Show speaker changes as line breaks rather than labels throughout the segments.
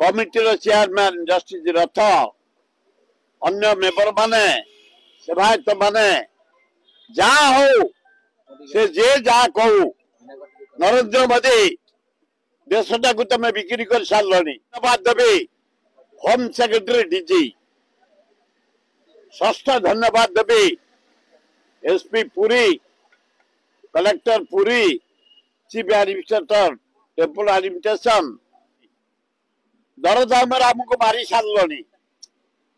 Committee chairman justice रथ अन्य member माने सेवायत माने जा हो से जे जा कहू नरेंद्र मोदी देशटा को तुम बिक्री कर सारे धन्यवाद देवी होम सेक्रेटरी डीजी षष्ठ धन्यवाद देवी SP Puri collector Puri chief administrator temple administration दरदाम आमको मारी सारे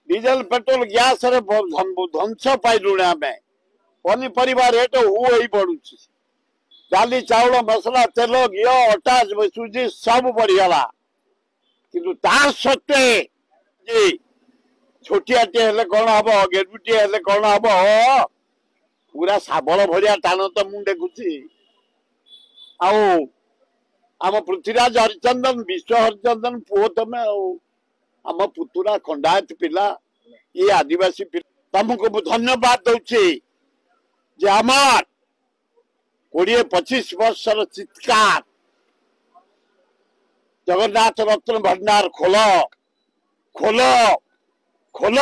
डीजेल पेट्रोल गैस ध्वंस पाइलु आम पनीपरिया रेट हु बढ़ु डाली चाउल मसला तेल घी अटा सुजी सब बढ़ीगला किंतु तार सत्वे छोटियाटे हेले कौन हम गेरुटे हेले कौन हम पूरा साबल भरिया टाण तो मुझे देखुची आम पृथ्वीराज हरिचंदन विश्व हरिचंदन पुओ तुम आम पुतुरा खंडायत पिला ये आदिवासी पिला तुमको धन्यवाद दौची जे आमार 20-25 वर्षर चित्कार जगन्नाथ रत्न भंडार खोल खोल खोल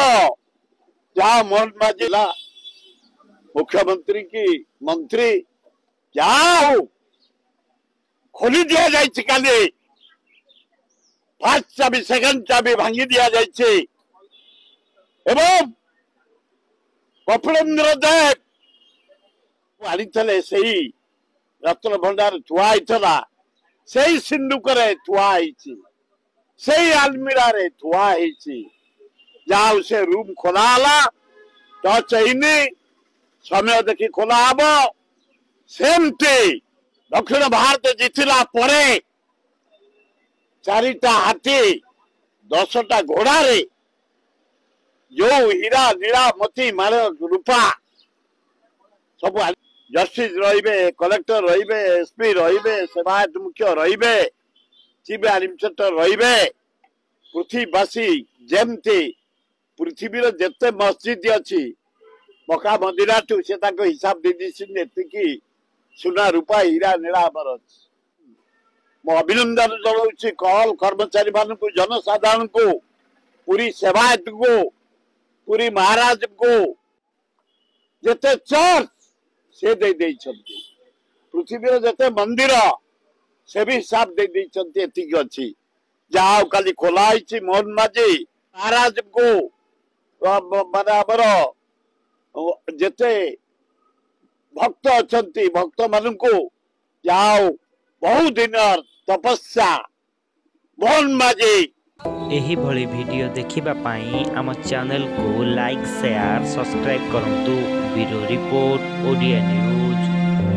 जहाँ मोहन जिला मुख्यमंत्री की मंत्री क्या खोली दिया जाए काली फास्ट चाबी सेकंड चाबी भांगी दिया जाए एवं कपिलेन्द्र देव आनी से रत्न भंडार थुआई से सिंधुक से आलमीरा रे थुआई जहाँ से रूम खोला टच होनी समय देखी खोला हम सेमती दक्षिण भारत जीतला परे चारिटा हाथी 10टा घोड़ा रे जो हीरा नीला मोती मार रूपा सब जस्टिस रे कलेक्टर रे एसपी रे सेवायत मुख्य रे चीफ एडमिनिस्ट्रेटर रे पृथ्वीवासी जमती पृथ्वी जिते मस्जिद अच्छी मका मंदिर से हिसाब दे दी सुना रूपा हीरा नीला आमर अच्छी मो अभिनंदन जनाऊँ कल कर्मचारी मान जनसाधारण को पूरी सेवायत को पूरी महाराज को जिते चर्च से दे पृथ्वी जिते मंदिर से भी हिसाब दे एतिक अच्छी जहाँ काली खोलाई मोहन माझी महाराज को माने आमर जिते भक्त अच्छा भक्त मान को जाओ बहु दिन तपस्या मोहन माझी
एही भली वीडियो देखिबा पाई आम चैनल को लाइक शेयर सब्सक्राइब करंतु ब्यूरो रिपोर्ट ओडिया न्यूज।